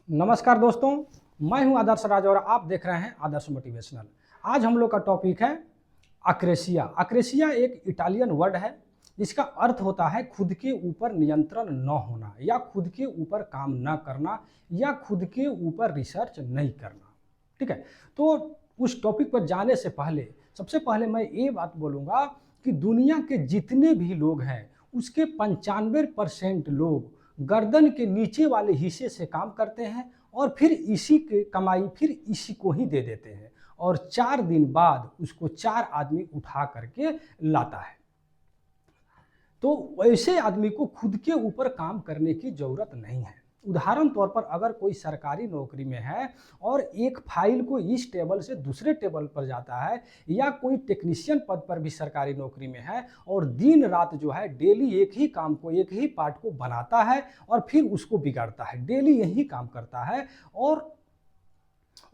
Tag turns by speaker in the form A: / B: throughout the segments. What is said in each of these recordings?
A: नमस्कार दोस्तों, मैं हूं आदर्श राज और आप देख रहे हैं आदर्श मोटिवेशनल। आज हम लोग का टॉपिक है अक्रेसिया। अक्रेसिया एक इटालियन वर्ड है जिसका अर्थ होता है खुद के ऊपर नियंत्रण न होना या खुद के ऊपर काम न करना या खुद के ऊपर रिसर्च नहीं करना। ठीक है, तो उस टॉपिक पर जाने से पहले सबसे पहले मैं ये बात बोलूँगा कि दुनिया के जितने भी लोग हैं उसके 95% लोग गर्दन के नीचे वाले हिस्से से काम करते हैं और फिर इसी के कमाई फिर इसी को ही दे देते हैं और 4 दिन बाद उसको 4 आदमी उठा करके लाता है। तो वैसे आदमी को खुद के ऊपर काम करने की जरूरत नहीं है। उदाहरण तौर पर अगर कोई सरकारी नौकरी में है और एक फाइल को इस टेबल से दूसरे टेबल पर जाता है या कोई टेक्नीशियन पद पर भी सरकारी नौकरी में है और दिन रात जो है डेली एक ही काम को एक ही पार्ट को बनाता है और फिर उसको बिगाड़ता है, डेली यही काम करता है और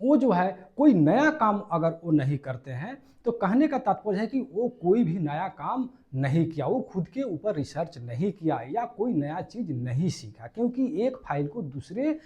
A: वो जो है कोई नया काम अगर वो नहीं करते हैं तो कहने का तात्पर्य है कि वो कोई भी नया काम नहीं किया, वो खुद के ऊपर रिसर्च नहीं किया या कोई नया चीज़ नहीं सीखा, क्योंकि एक फाइल को दूसरे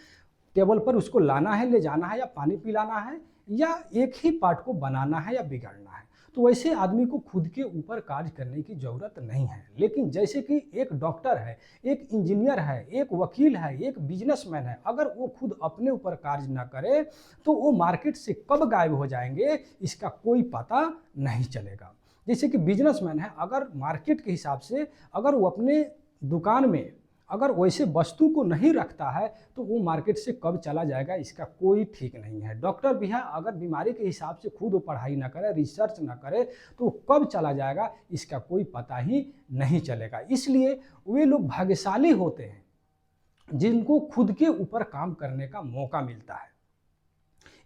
A: टेबल पर उसको लाना है, ले जाना है या पानी पिलाना है या एक ही पार्ट को बनाना है या बिगाड़ना है। तो वैसे आदमी को खुद के ऊपर कार्य करने की ज़रूरत नहीं है। लेकिन जैसे कि एक डॉक्टर है, एक इंजीनियर है, एक वकील है, एक बिजनेसमैन है, अगर वो खुद अपने ऊपर कार्य ना करे तो वो मार्केट से कब गायब हो जाएंगे इसका कोई पता नहीं चलेगा। जैसे कि बिजनेसमैन है, अगर मार्केट के हिसाब से अगर वो अपने दुकान में अगर वैसे वस्तु को नहीं रखता है तो वो मार्केट से कब चला जाएगा इसका कोई ठीक नहीं है। डॉक्टर भी है, अगर बीमारी के हिसाब से खुद वो पढ़ाई ना करे, रिसर्च ना करे तो कब चला जाएगा इसका कोई पता ही नहीं चलेगा। इसलिए वे लोग भाग्यशाली होते हैं जिनको खुद के ऊपर काम करने का मौका मिलता है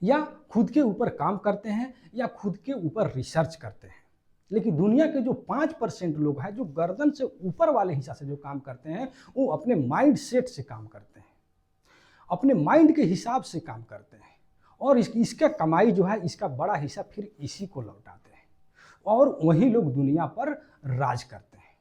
A: या खुद के ऊपर काम करते हैं या खुद के ऊपर रिसर्च करते हैं। लेकिन दुनिया के जो 5% लोग हैं जो गर्दन से ऊपर वाले हिस्सा से जो काम करते हैं वो अपने माइंड सेट से काम करते हैं, अपने माइंड के हिसाब से काम करते हैं और इसका कमाई जो है इसका बड़ा हिस्सा फिर इसी को लौटाते हैं और वही लोग दुनिया पर राज करते हैं।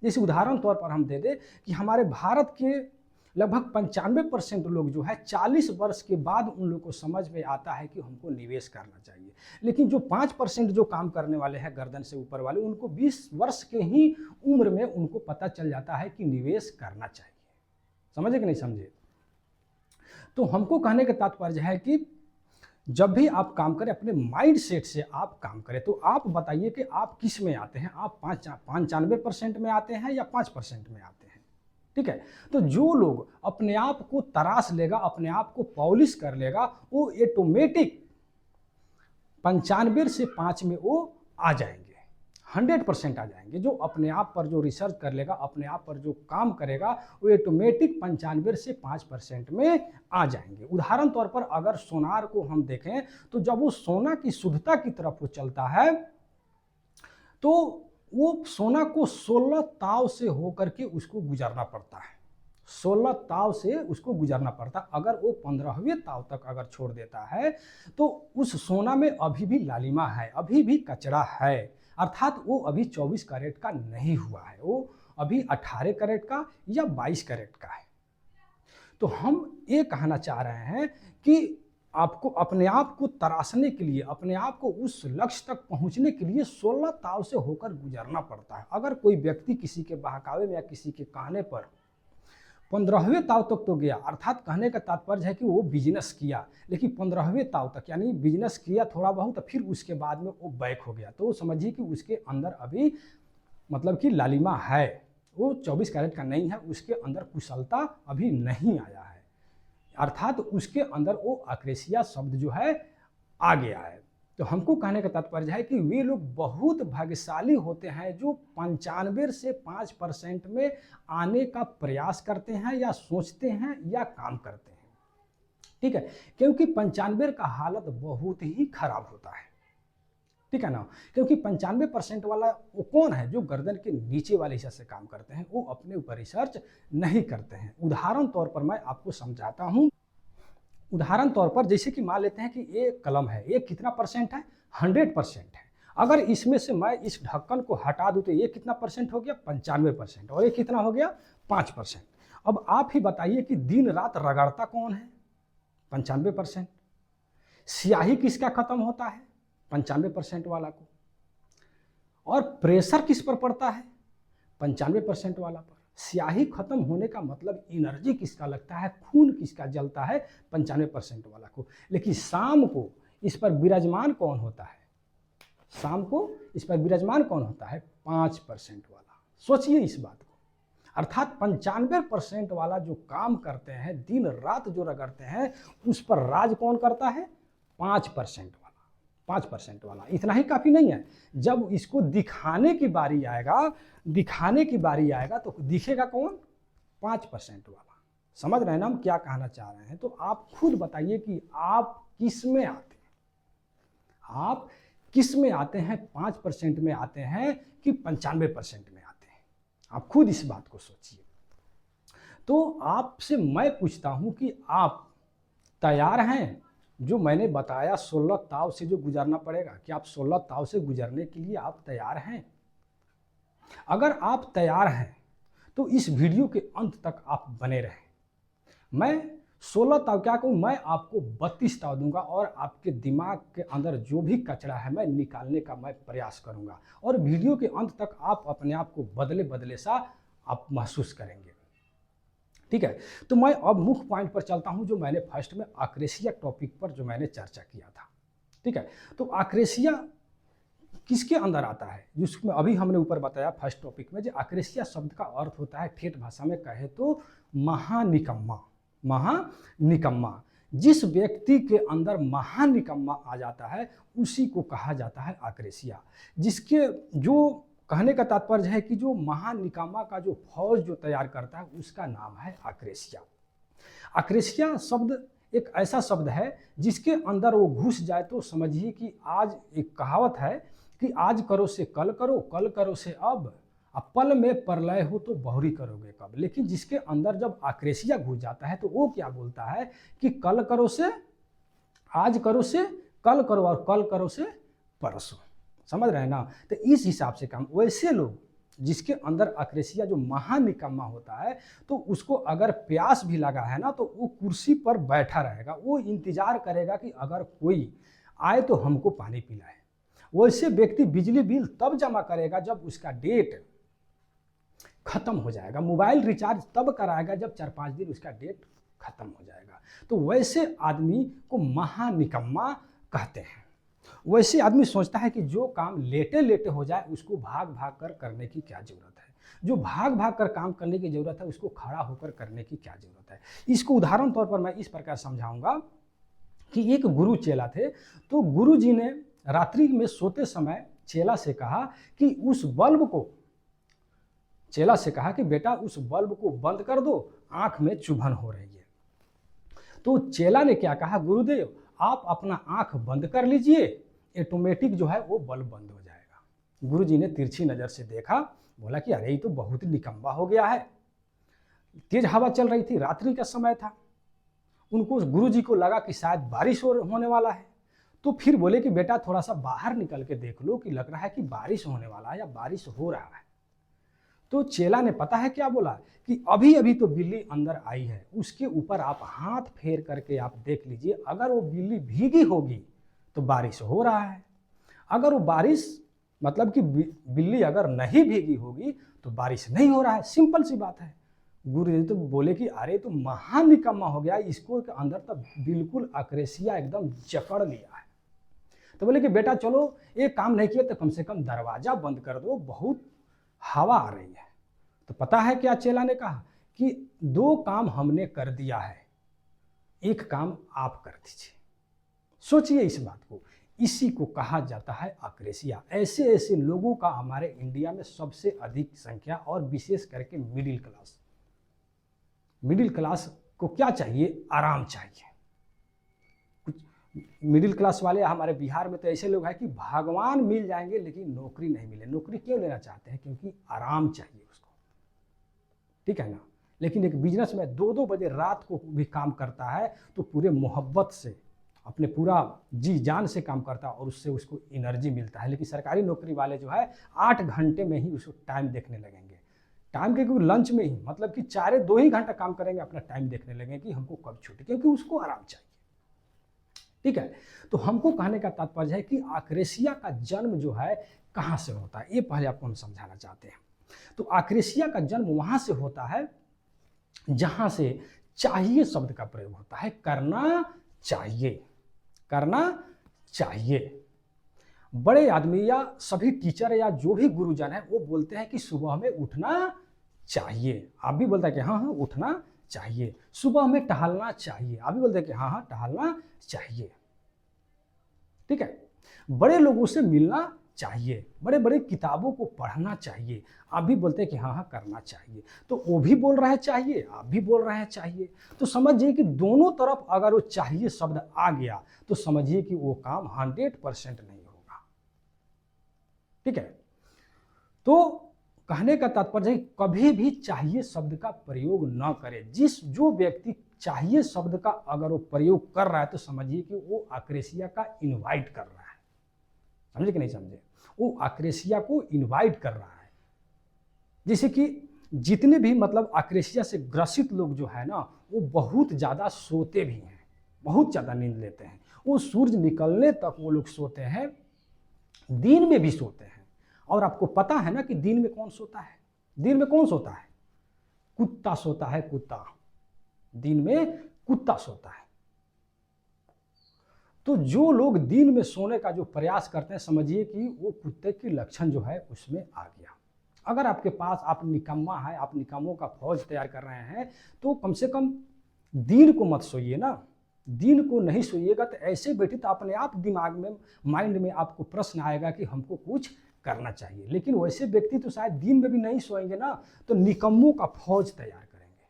A: जैसे उदाहरण तौर पर हम दे दें कि हमारे भारत के लगभग 95% लोग जो है 40 वर्ष के बाद उन लोग को समझ में आता है कि हमको निवेश करना चाहिए। लेकिन जो 5% जो काम करने वाले हैं गर्दन से ऊपर वाले, उनको 20 वर्ष के ही उम्र में उनको पता चल जाता है कि निवेश करना चाहिए। समझे कि नहीं समझे? तो हमको कहने का तात्पर्य है कि जब भी आप काम करें अपने माइंड सेट से आप काम करें। तो आप बताइए कि आप किस में आते हैं, आप 95% में आते हैं या 5% में आते हैं? ठीक है, तो जो लोग अपने आप को तराश लेगा, अपने आप को पॉलिश कर लेगा, वो ऑटोमेटिक 95 से 5 में वो आ जाएंगे, 100% आ जाएंगे। जो अपने आप पर जो रिसर्च कर लेगा, अपने आप पर जो काम करेगा वो ऑटोमेटिक 95 से 5% में आ जाएंगे। उदाहरण तौर पर अगर सोनार को हम देखें तो जब वो सोना की शुद्धता की तरफ वो चलता है तो वो सोना को 16 ताव से होकर के उसको गुजरना पड़ता है, 16 ताव से उसको गुजरना पड़ता है। अगर वो 15वें ताव तक अगर छोड़ देता है तो उस सोना में अभी भी लालिमा है, अभी भी कचरा है, अर्थात वो अभी 24 कैरेट का नहीं हुआ है, वो अभी 18 कैरेट का या 22 कैरेट का है। तो हम ये कहना चाह रहे हैं कि आपको अपने आप को तराशने के लिए, अपने आप को उस लक्ष्य तक पहुंचने के लिए 16 ताव से होकर गुजरना पड़ता है। अगर कोई व्यक्ति किसी के बहकावे में या किसी के कहने पर 15वें ताव तक तो गया, अर्थात कहने का तात्पर्य है कि वो बिजनेस किया, लेकिन 15वें ताव तक यानी बिजनेस किया थोड़ा बहुत तो फिर उसके बाद में वो बैक हो गया, तो समझिए कि उसके अंदर अभी मतलब कि लालिमा है, वो 24 कैरेट का नहीं है, उसके अंदर कुशलता अभी नहीं आया है, अर्थात उसके अंदर वो अक्रेसिया शब्द जो है आ गया है। तो हमको कहने का तात्पर्य है कि वे लोग बहुत भाग्यशाली होते हैं जो 95 से 5% में आने का प्रयास करते हैं या सोचते हैं या काम करते हैं। ठीक है, क्योंकि 95 का हालत बहुत ही खराब होता है। ठीक है ना, क्योंकि 95% वाला वो कौन है? जो गर्दन के नीचे वाले हिस्से से काम करते हैं, वो अपने ऊपर रिसर्च नहीं करते हैं। उदाहरण तौर पर मैं आपको समझाता हूँ। उदाहरण तौर पर जैसे कि मान लेते हैं कि ये कलम है, ये कितना परसेंट है? 100% है। अगर इसमें से मैं इस ढक्कन को हटा दूं तो ये कितना परसेंट हो गया? 95%। और ये कितना हो गया? 5%। अब आप ही बताइए कि दिन रात रगड़ता कौन है? 95%। स्याही किसका खत्म होता है? 95% वाला को। और प्रेशर किस पर पड़ता है? 95% वाला पर। स्याही खत्म होने का मतलब एनर्जी किसका लगता है, खून किसका जलता है? 95% वाला को। लेकिन शाम को इस पर विराजमान कौन होता है? शाम को इस पर विराजमान कौन होता है? 5% वाला। सोचिए इस बात को। अर्थात 95% वाला जो काम करते हैं, दिन रात जो रगड़ते हैं, उस पर राज कौन करता है? 5% वाला। 5% वाला। इतना ही काफ़ी नहीं है, जब इसको दिखाने की बारी आएगा तो दिखेगा कौन? 5% वाला। समझ रहे हैं ना हम क्या कहना चाह रहे हैं? तो आप खुद बताइए कि आप किस में आते हैं? आप किस में आते हैं? 5% में आते हैं कि 95% में आते हैं? आप खुद इस बात को सोचिए। तो आपसे मैं पूछता हूं कि आप तैयार हैं? जो मैंने बताया 16 ताव से जो गुजरना पड़ेगा, क्या आप 16 ताव से गुजरने के लिए आप तैयार हैं? अगर आप तैयार हैं तो इस वीडियो के अंत तक आप बने रहें। मैं 16 ताव क्या कहूँ, मैं आपको 32 ताव दूंगा और आपके दिमाग के अंदर जो भी कचरा है मैं निकालने का मैं प्रयास करूंगा। और वीडियो के अंत तक आप अपने आप को बदले बदले सा आप महसूस करेंगे। ठीक है, तो मैं अब मुख्य पॉइंट पर चलता हूं, जो मैंने फर्स्ट में अक्रेसिया टॉपिक पर जो मैंने चर्चा किया था। ठीक है, तो अक्रेसिया किसके अंदर आता है, जिसमें अभी हमने ऊपर बताया फर्स्ट टॉपिक में, जो अक्रेसिया शब्द का अर्थ होता है ठेठ भाषा में कहे तो महानिकम्मा। महानिकम्मा। जिस व्यक्ति के अंदर महानिकम्मा आ जाता है उसी को कहा जाता है अक्रेसिया। जिसके जो कहने का तात्पर्य है कि जो महानिकामा का जो फौज जो तैयार करता है उसका नाम है अक्रेसिया। अक्रेसिया शब्द एक ऐसा शब्द है जिसके अंदर वो घुस जाए तो समझिए कि आज एक कहावत है कि आज करो से कल करो, कल करो से अब पल में प्रलय हो तो बहुरी करोगे कब। लेकिन जिसके अंदर जब अक्रेसिया घुस जाता है तो वो क्या बोलता है कि कल करो से, आज करो से कल करो और कल करो से परसों। समझ रहे हैं ना? तो इस हिसाब से काम। वैसे लोग जिसके अंदर अक्रेसिया जो महानिकम्मा होता है तो उसको अगर प्यास भी लगा है ना तो वो कुर्सी पर बैठा रहेगा, वो इंतजार करेगा कि अगर कोई आए तो हमको पानी पिलाए। वैसे व्यक्ति बिजली बिल तब जमा करेगा जब उसका डेट खत्म हो जाएगा, मोबाइल रिचार्ज तब कराएगा जब 4-5 दिन उसका डेट खत्म हो जाएगा। तो वैसे आदमी को महानिकम्मा कहते हैं। वैसे आदमी सोचता है कि जो काम लेटे लेटे हो जाए उसको भाग भाग कर करने की क्या जरूरत है, जो भाग भाग कर काम करने की जरूरत है उसको खड़ा होकर करने की क्या जरूरत है। इसको उदाहरण तौर पर मैं इस प्रकार समझाऊंगा कि एक गुरु चेला थे, तो गुरु जी ने रात्रि में सोते समय चेला से कहा कि उस बल्ब को, चेला से कहा कि बेटा उस बल्ब को बंद कर दो, आंख में चुभन हो रही है। तो चेला ने क्या कहा, गुरुदेव आप अपना आंख बंद कर लीजिए, ऑटोमेटिक जो है वो बल्ब बंद हो जाएगा। गुरुजी ने तिरछी नजर से देखा, बोला कि अरे ये तो बहुत निकम्मा हो गया है। तेज हवा चल रही थी, रात्रि का समय था, उनको गुरुजी को लगा कि शायद बारिश होने वाला है। तो फिर बोले कि बेटा थोड़ा सा बाहर निकल के देख लो कि लग रहा है कि बारिश होने वाला है या बारिश हो रहा है। तो चेला ने पता है क्या बोला कि अभी अभी तो बिल्ली अंदर आई है, उसके ऊपर आप हाथ फेर करके आप देख लीजिए, अगर वो बिल्ली भीगी होगी तो बारिश हो रहा है, अगर वो बारिश मतलब कि बिल्ली अगर नहीं भीगी होगी तो बारिश नहीं हो रहा है। सिंपल सी बात है। गुरु जी तो बोले कि अरे तो महान निकम्मा हो गया, इसको के अंदर तो बिल्कुल अक्रेसिया एकदम जकड़ लिया है। तो बोले कि बेटा चलो एक काम नहीं किया तो कम से कम दरवाजा बंद कर दो, बहुत हवा आ रही है। तो पता है क्या चेला ने कहा कि 2 काम हमने कर दिया है, एक काम आप कर दीजिए। सोचिए इस बात को, इसी को कहा जाता है अक्रेसिया। ऐसे ऐसे लोगों का हमारे इंडिया में सबसे अधिक संख्या, और विशेष करके मिडिल क्लास। मिडिल क्लास को क्या चाहिए? आराम चाहिए। कुछ मिडिल क्लास वाले हमारे बिहार में तो ऐसे लोग हैं कि भगवान मिल जाएंगे लेकिन नौकरी नहीं मिले। नौकरी क्यों लेना चाहते हैं? क्योंकि आराम चाहिए उसको। ठीक है ना? लेकिन एक बिजनेस में 2-2 बजे रात को भी काम करता है तो पूरे मोहब्बत से अपने पूरा जी जान से काम करता है और उससे उसको एनर्जी मिलता है। लेकिन सरकारी नौकरी वाले जो है 8 घंटे में ही उसको टाइम देखने लगेंगे। टाइम के क्योंकि लंच में ही मतलब कि 2 ही घंटा काम करेंगे, अपना टाइम देखने लगेंगे कि हमको कब छुट्टी, क्योंकि उसको आराम चाहिए। ठीक है। तो हमको कहने का तात्पर्य है कि आक्रेशिया का जन्म जो है कहाँ से होता है, ये पहले आपको हम समझाना चाहते हैं। तो आक्रेशिया का जन्म वहाँ से होता है जहाँ से चाहिए शब्द का प्रयोग होता है, करना चाहिए, करना चाहिए। बड़े आदमी या सभी टीचर या जो भी गुरुजन है वो बोलते हैं कि सुबह में उठना चाहिए। आप भी बोलते हैं कि हाँ हाँ उठना चाहिए। सुबह में टहलना चाहिए। आप भी बोलते हैं कि हाँ हाँ टहलना चाहिए। ठीक है। बड़े लोगों से मिलना चाहिए, बड़े बड़े किताबों को पढ़ना चाहिए। आप भी बोलते हैं कि हाँ हाँ करना चाहिए। तो वो भी बोल रहे हैं चाहिए, आप भी बोल रहे हैं चाहिए। तो समझिए कि दोनों तरफ अगर वो चाहिए शब्द आ गया तो समझिए कि वो काम 100% नहीं होगा। ठीक है। तो कहने का तात्पर्य है कभी भी चाहिए शब्द का प्रयोग न करें। जो व्यक्ति चाहिए शब्द का अगर वो प्रयोग कर रहा है तो समझिए कि वो आक्रेशिया का इनवाइट कर रहा है। समझे कि नहीं समझे? वो आक्रेशिया को इनवाइट कर रहा है। जैसे कि जितने भी मतलब आक्रेशिया से ग्रसित लोग जो है ना वो बहुत ज़्यादा सोते भी हैं, बहुत ज़्यादा नींद लेते हैं। वो सूरज निकलने तक वो लोग सोते हैं, दिन में भी सोते हैं। और आपको पता है ना कि दिन में कौन सोता है? दिन में कौन सोता है? कुत्ता सोता है, कुत्ता। दिन में कुत्ता सोता है। तो जो लोग दिन में सोने का जो प्रयास करते हैं समझिए कि वो कुत्ते की लक्षण जो है उसमें आ गया। अगर आपके पास आप निकम्मा है, आप निकम्मों का फौज तैयार कर रहे हैं तो कम से कम दिन को मत सोइए ना। दिन को नहीं सोइएगा तो ऐसे बैठे तो अपने आप दिमाग में, माइंड में आपको प्रश्न आएगा कि हमको कुछ करना चाहिए। लेकिन वैसे व्यक्ति तो शायद दिन में भी नहीं सोएंगे ना, तो निकम्मों का फौज तैयार करेंगे।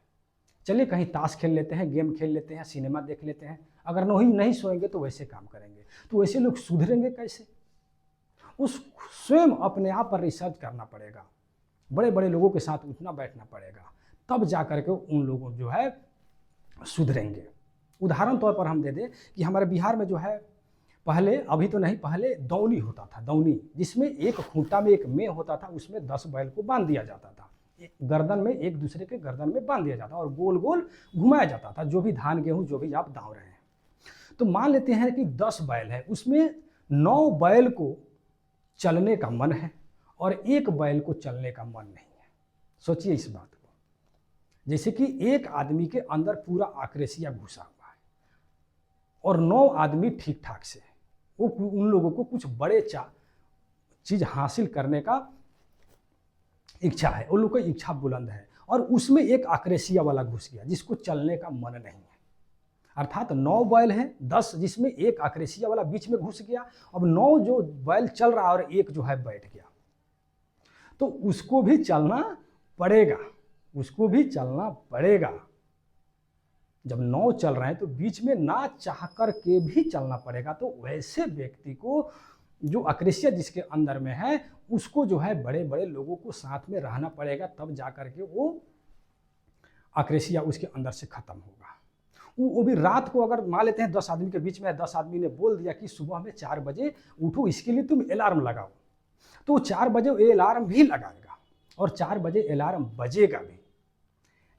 A: चलिए कहीं ताश खेल लेते हैं, गेम खेल लेते हैं, सिनेमा देख लेते हैं। अगर नहीं सोएंगे तो वैसे काम करेंगे। तो वैसे लोग सुधरेंगे कैसे? उस स्वयं अपने आप पर रिसर्च करना पड़ेगा, बड़े बड़े लोगों के साथ उठना बैठना पड़ेगा, तब जा करके उन लोगों जो है सुधरेंगे। उदाहरण तौर पर हम दे दें कि हमारे बिहार में जो है पहले, अभी तो नहीं, पहले दौनी होता था, दौनी, जिसमें एक खूंटा में एक में होता था, उसमें 10 बैल को बांध दिया जाता था। गर्दन में, एक दूसरे के गर्दन में बांध दिया जाता और गोल गोल घुमाया जाता था, जो भी धान गेहूं जो भी आप दाव रहे हैं। तो मान लेते हैं कि 10 बैल है, उसमें 9 बैल को चलने का मन है और 1 बैल को चलने का मन नहीं है। सोचिए इस बात को। जैसे कि एक आदमी के अंदर पूरा आक्रेशिया घुसा हुआ है और 9 आदमी ठीक ठाक से है। वो उन लोगों को कुछ बड़े चीज हासिल करने का इच्छा है, उन लोगों की इच्छा बुलंद है, और उसमें एक आक्रेशिया वाला घुस गया जिसको चलने का मन नहीं है। अर्थात 9 बैल है, 10 जिसमें एक आक्रेशिया वाला बीच में घुस गया। अब 9 जो बैल चल रहा है और एक जो है बैठ गया, तो उसको भी चलना पड़ेगा, उसको भी चलना पड़ेगा। जब 9 चल रहे हैं तो बीच में ना चाह कर के भी चलना पड़ेगा। तो वैसे व्यक्ति को जो आक्रेशिया जिसके अंदर में है उसको जो है बड़े बड़े लोगों को साथ में रहना पड़ेगा, तब जा कर के वो आक्रेशिया उसके अंदर से खत्म होगा। वो भी रात को, अगर मान लेते हैं 10 आदमी के बीच में 10 आदमी ने बोल दिया कि सुबह में 4 बजे उठो, इसके लिए तुम अलार्म लगाओ, तो 4 बजे वो अलार्म भी लगाएगा और 4 बजे अलार्म बजेगा भी।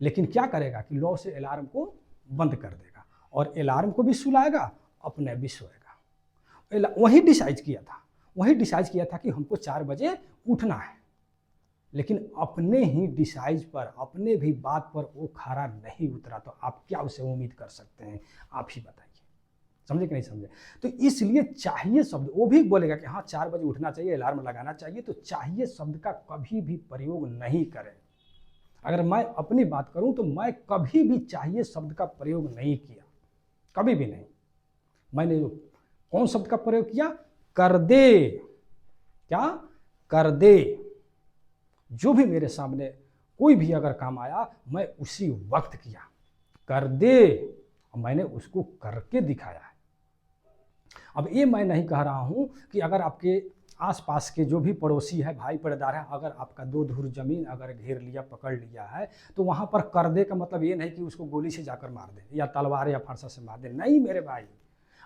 A: लेकिन क्या करेगा कि लौ से अलार्म को बंद कर देगा और अलार्म को भी सुलाएगा, अपने भी सोएगा। वही डिसाइड किया था कि हमको 4 बजे उठना है, लेकिन अपने ही डिसाइड पर, अपने भी बात पर वो खरा नहीं उतरा, तो आप क्या उसे उम्मीद कर सकते हैं? आप ही बताइए। समझे कि नहीं समझे? तो इसलिए चाहिए शब्द, वो भी बोलेगा कि हाँ 4 बजे उठना चाहिए, अलार्म लगाना चाहिए, तो चाहिए शब्द का कभी भी प्रयोग नहीं करें। अगर मैं अपनी बात करूं तो मैं कभी भी चाहिए शब्द का प्रयोग नहीं किया, कभी भी नहीं। मैंने कौन शब्द का प्रयोग किया? कर दे। क्या? कर दे। जो भी मेरे सामने कोई भी अगर काम आया मैं उसी वक्त किया, कर दे, और मैंने उसको करके दिखाया है। अब ये मैं नहीं कह रहा हूं कि अगर आपके आसपास के जो भी पड़ोसी है, भाई पर्दार है, अगर आपका 2 धुर जमीन अगर घेर लिया, पकड़ लिया है, तो वहां पर कर दे का मतलब ये नहीं कि उसको गोली से जाकर मार दे या तलवार या फरसा से मार दे। नहीं मेरे भाई,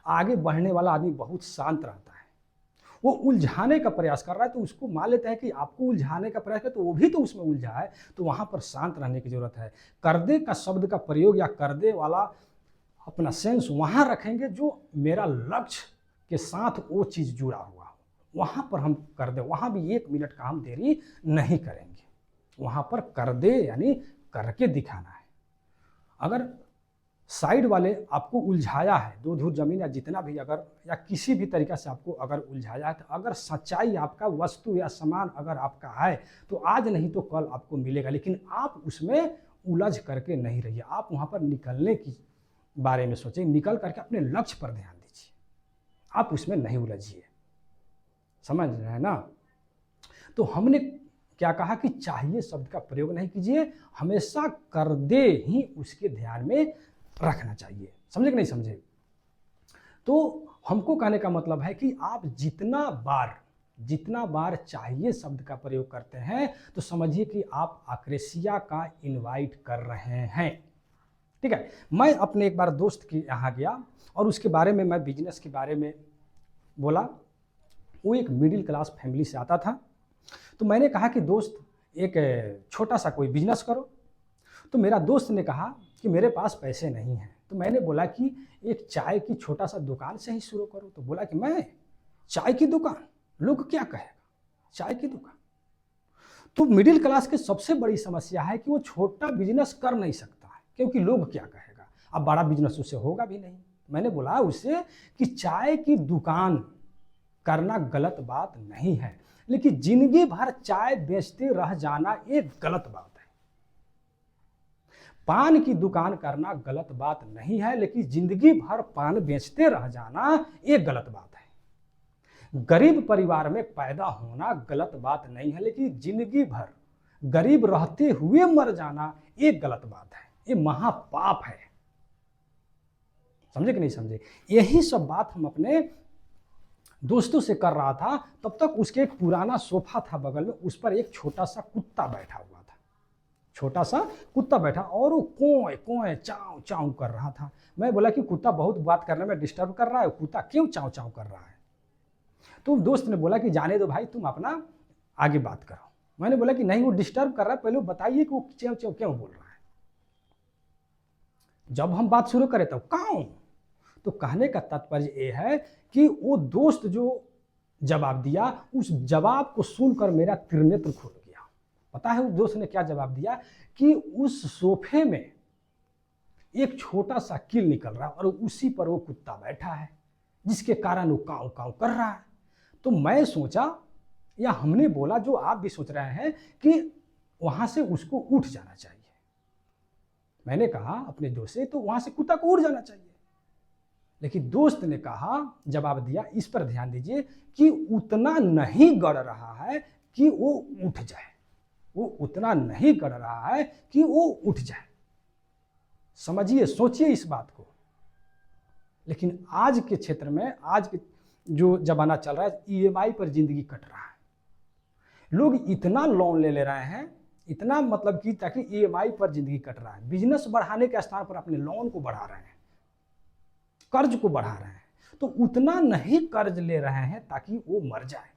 A: आगे बढ़ने वाला आदमी बहुत शांत रहता है। वो उलझाने का प्रयास कर रहा है तो उसको मान लेते हैं कि आपको उलझाने का प्रयास कर, तो वो भी तो उसमें उलझा है, तो वहां पर शांत रहने की जरूरत है। कर दे का शब्द का प्रयोग या कर दे वाला अपना सेंस वहाँ रखेंगे जो मेरा लक्ष्य के साथ वो चीज़ जुड़ा हुआ हो, वहाँ पर हम कर दे। वहाँ भी 1 मिनट का हम देरी नहीं करेंगे, वहाँ पर कर दे यानी करके दिखाना है। अगर साइड वाले आपको उलझाया है, 2 धूर जमीन या जितना भी, अगर या किसी भी तरीक़ा से आपको अगर उलझाया है, तो अगर सच्चाई आपका वस्तु या सामान अगर आपका है तो आज नहीं तो कल आपको मिलेगा, लेकिन आप उसमें उलझ करके नहीं रहिए। आप वहाँ पर निकलने की बारे में सोचें, निकल करके अपने लक्ष्य पर ध्यान दीजिए, आप उसमें नहीं उलझिए। समझ रहे हैं ना? तो हमने क्या कहा कि चाहिए शब्द का प्रयोग नहीं कीजिए, हमेशा कर दे ही उसके ध्यान में रखना चाहिए। समझे कि नहीं समझे? तो हमको कहने का मतलब है कि आप जितना बार चाहिए शब्द का प्रयोग करते हैं तो समझिए कि आप आक्रेशिया का इनवाइट कर रहे हैं। ठीक है, मैं अपने एक बार दोस्त के यहाँ गया और उसके बारे में मैं बिजनेस के बारे में बोला। वो एक मिडिल क्लास फैमिली से आता था। तो मैंने कहा कि दोस्त एक छोटा सा कोई बिजनेस करो। तो मेरा दोस्त ने कहा कि मेरे पास पैसे नहीं हैं। तो मैंने बोला कि एक चाय की छोटा सा दुकान से ही शुरू करो। तो बोला कि मैं चाय की दुकान, लोग क्या कहेगा, चाय की दुकान। तो मिडिल क्लास की सबसे बड़ी समस्या है कि वो छोटा बिजनेस कर नहीं सकता है, क्योंकि लोग क्या कहेगा। अब बड़ा बिजनेस उससे होगा भी नहीं। मैंने बोला उससे कि चाय की दुकान करना गलत बात नहीं है, लेकिन जिंदगी भर चाय बेचते रह जाना एक गलत बात है। पान की दुकान करना गलत बात नहीं है, लेकिन जिंदगी भर पान बेचते रह जाना एक गलत बात है। गरीब परिवार में पैदा होना गलत बात नहीं है, लेकिन जिंदगी भर गरीब रहते हुए मर जाना एक गलत बात है, ये महापाप है। समझे कि नहीं समझे? यही सब बात हम अपने दोस्तों से कर रहा था। तब तक उसके एक पुराना सोफा था बगल में, उस पर एक छोटा सा कुत्ता बैठा हुआ था। छोटा सा कुत्ता बैठा और वो कोय कोय चाव चाव कर रहा था। मैं बोला कि कुत्ता बहुत बात करने में डिस्टर्ब कर रहा है, कुत्ता क्यों चाव चाव कर रहा है? तो दोस्त ने बोला कि जाने दो भाई, तुम अपना आगे बात करो। मैंने बोला कि नहीं, वो डिस्टर्ब कर रहा है, पहले बताइए कि वो चाव चाव क्यों बोल रहा है। जब हम बात शुरू करें तब काऊ। तो कहने का तात्पर्य ये है कि वो दोस्त जो जवाब दिया, उस जवाब को सुनकर मेरा त्रिनेत्र खुल गया। पता है उस दोस्त ने क्या जवाब दिया? कि उस सोफे में एक छोटा सा कील निकल रहा है और उसी पर वो कुत्ता बैठा है, जिसके कारण वो काऊ काऊ कर रहा है। तो मैं सोचा, या हमने बोला, जो आप भी सोच रहे हैं, कि वहां से उसको उठ जाना चाहिए। मैंने कहा अपने दोस्त से, तो वहां से कुत्ता को उड़ जाना चाहिए। लेकिन दोस्त ने कहा, जवाब दिया, इस पर ध्यान दीजिए, कि उतना नहीं गड़ रहा है कि वो उठ जाए, वो उतना नहीं गड़ रहा है कि वो उठ जाए। समझिए, सोचिए इस बात को। लेकिन आज के क्षेत्र में, आज के जो जमाना चल रहा है, ईएमआई पर जिंदगी कट रहा है। लोग इतना लोन ले रहे हैं, इतना मतलब कि ताकि ईएमआई पर जिंदगी कट रहा है। बिजनेस बढ़ाने के स्थान पर अपने लोन को बढ़ा रहे हैं, कर्ज को बढ़ा रहे हैं। तो उतना नहीं कर्ज ले रहे हैं ताकि वो मर जाए,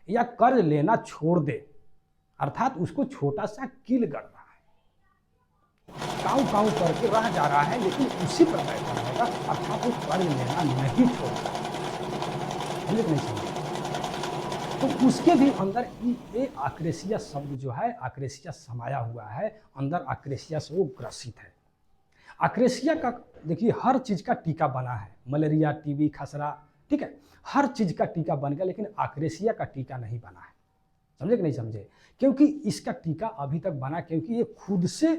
A: या कर्ज लेना छोड़ दे, अर्थात उसको छोटा सा कील गड़ रहा है, काऊ काऊ करके रह जा रहा है, लेकिन उसी पर बैठा रहेगा, अर्थात वो कर्ज लेना नहीं छोड़ता। नहीं समझ? तो उसके भी अंदर ये आक्रेशिया शब्द जो है, आक्रेशिया समाया हुआ है अंदर, आक्रेशिया से वो ग्रसित है। आक्रेशिया का देखिए हर चीज का टीका बना है, मलेरिया, टीबी, खसरा, ठीक है, हर चीज का टीका बन गया, लेकिन आक्रेशिया का टीका नहीं बना है। समझे कि नहीं समझे? क्योंकि इसका टीका अभी तक बना, क्योंकि ये खुद से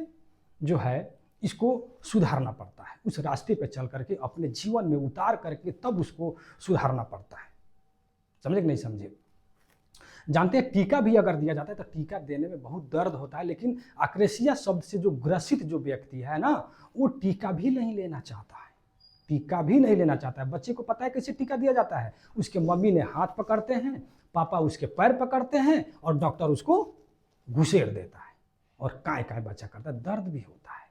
A: जो है इसको सुधारना पड़ता है, उस रास्ते पे चल करके अपने जीवन में उतार करके तब उसको सुधारना पड़ता है। समझे कि नहीं समझे? जानते हैं, टीका भी अगर दिया जाता है तो टीका देने में बहुत दर्द होता है, लेकिन आक्रेशिया शब्द से जो ग्रसित जो व्यक्ति है ना, वो टीका भी नहीं लेना चाहता है, टीका भी नहीं लेना चाहता है। बच्चे को पता है कैसे टीका दिया जाता है? उसके मम्मी ने हाथ पकड़ते हैं, पापा उसके पैर पकड़ते हैं, और डॉक्टर उसको घुसेड़ देता है, और काय काय बच्चा करता है, दर्द भी होता है।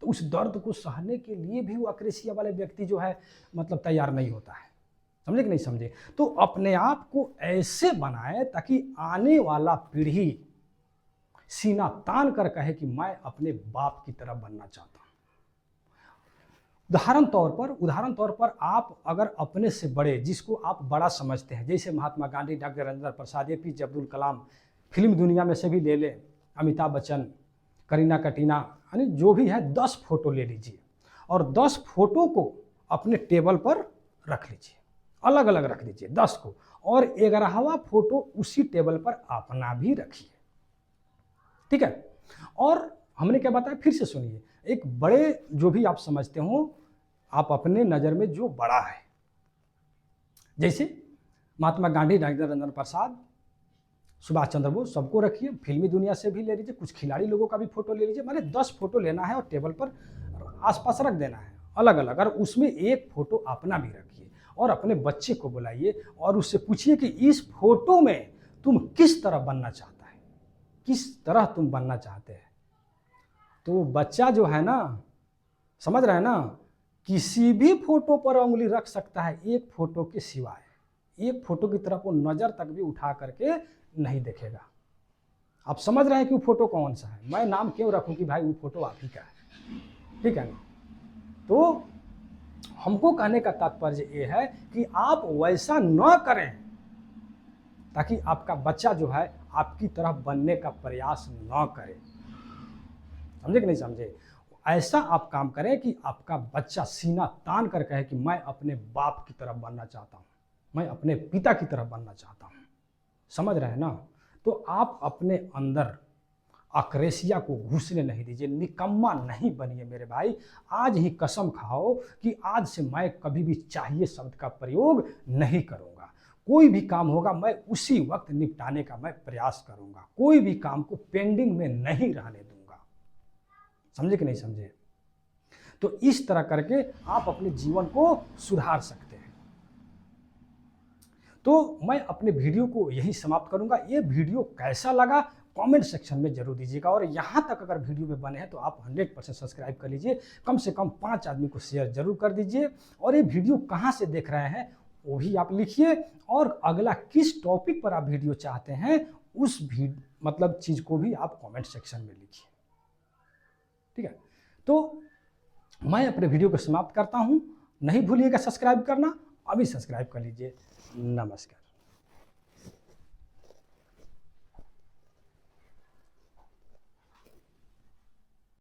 A: तो उस दर्द को सहने के लिए भी वो आक्रेशिया वाले व्यक्ति जो है मतलब तैयार नहीं होता है। समझे कि नहीं समझे? तो अपने आप को ऐसे बनाए ताकि आने वाला पीढ़ी सीना तान कर कहे कि मैं अपने बाप की तरह बनना चाहता हूं। उदाहरण तौर पर आप अगर अपने से बड़े, जिसको आप बड़ा समझते हैं, जैसे Mahatma Gandhi, doctor Rajendra Prasad, APJ Abdul Kalam, film दुनिया में से भी ले लें, अमिताभ बच्चन, करीना कटीना, यानी जो भी है 10 फोटो ले लीजिए और 10 फोटो को अपने टेबल पर रख लीजिए, अलग अलग रख लीजिए 10 को, और 11वां फोटो उसी टेबल पर अपना भी रखिए, ठीक है। और हमने क्या बताया, फिर से सुनिए, एक बड़े जो भी आप समझते हो, आप अपने नज़र में जो बड़ा है, जैसे महात्मा गांधी, डॉक्टर राजेंद्र प्रसाद, सुभाष चंद्र बोस, सबको रखिए, फिल्मी दुनिया से भी ले लीजिए, कुछ खिलाड़ी लोगों का भी फोटो ले लीजिए, माने 10 फोटो लेना है और टेबल पर आसपास रख देना है अलग अलग, और उसमें एक फोटो अपना भी रखिए और अपने बच्चे को बुलाइए और उससे पूछिए कि इस फोटो में तुम किस तरह बनना चाहता है, किस तरह तुम बनना चाहते हैं। तो बच्चा जो है ना, समझ रहे हैं ना, किसी भी फोटो पर उंगली रख सकता है, एक फोटो के सिवाय, एक फोटो की तरफ वो नज़र तक भी उठा करके नहीं देखेगा। आप समझ रहे हैं कि वो फोटो कौन सा है, मैं नाम क्यों रखूं कि भाई वो फोटो आप ही का है, ठीक है ना। तो हमको कहने का तात्पर्य ये है कि आप वैसा न करें ताकि आपका बच्चा जो है आपकी तरह बनने का प्रयास न करे, समझे कि नहीं समझे। ऐसा आप काम करें कि आपका बच्चा सीना तान कर कहे कि मैं अपने बाप की तरह बनना चाहता हूँ, मैं अपने पिता की तरह बनना चाहता हूँ, समझ रहे हैं ना। तो आप अपने अंदर अक्रेसिया को घुसने नहीं दीजिए, निकम्मा नहीं बनिए मेरे भाई। आज ही कसम खाओ कि आज से मैं कभी भी चाहिए शब्द का प्रयोग नहीं करूँगा, कोई भी काम होगा मैं उसी वक्त निपटाने का मैं प्रयास करूँगा, कोई भी काम को पेंडिंग में नहीं रहने दूंगा, समझे कि नहीं समझे। तो इस तरह करके आप अपने जीवन को सुधार सकते हैं। तो मैं अपने वीडियो को यही समाप्त करूंगा। ये वीडियो कैसा लगा कमेंट सेक्शन में जरूर दीजिएगा, और यहाँ तक अगर वीडियो में बने हैं तो आप 100% सब्सक्राइब कर लीजिए, कम से कम 5 आदमी को शेयर जरूर कर दीजिए, और ये वीडियो कहाँ से देख रहे हैं वो भी आप लिखिए, और अगला किस टॉपिक पर आप वीडियो चाहते हैं उस मतलब चीज़ को भी आप कमेंट सेक्शन में लिखिए, ठीक है। तो मैं अपने वीडियो को समाप्त करता हूँ, नहीं भूलिएगा सब्सक्राइब करना, अभी सब्सक्राइब कर लीजिए। नमस्कार।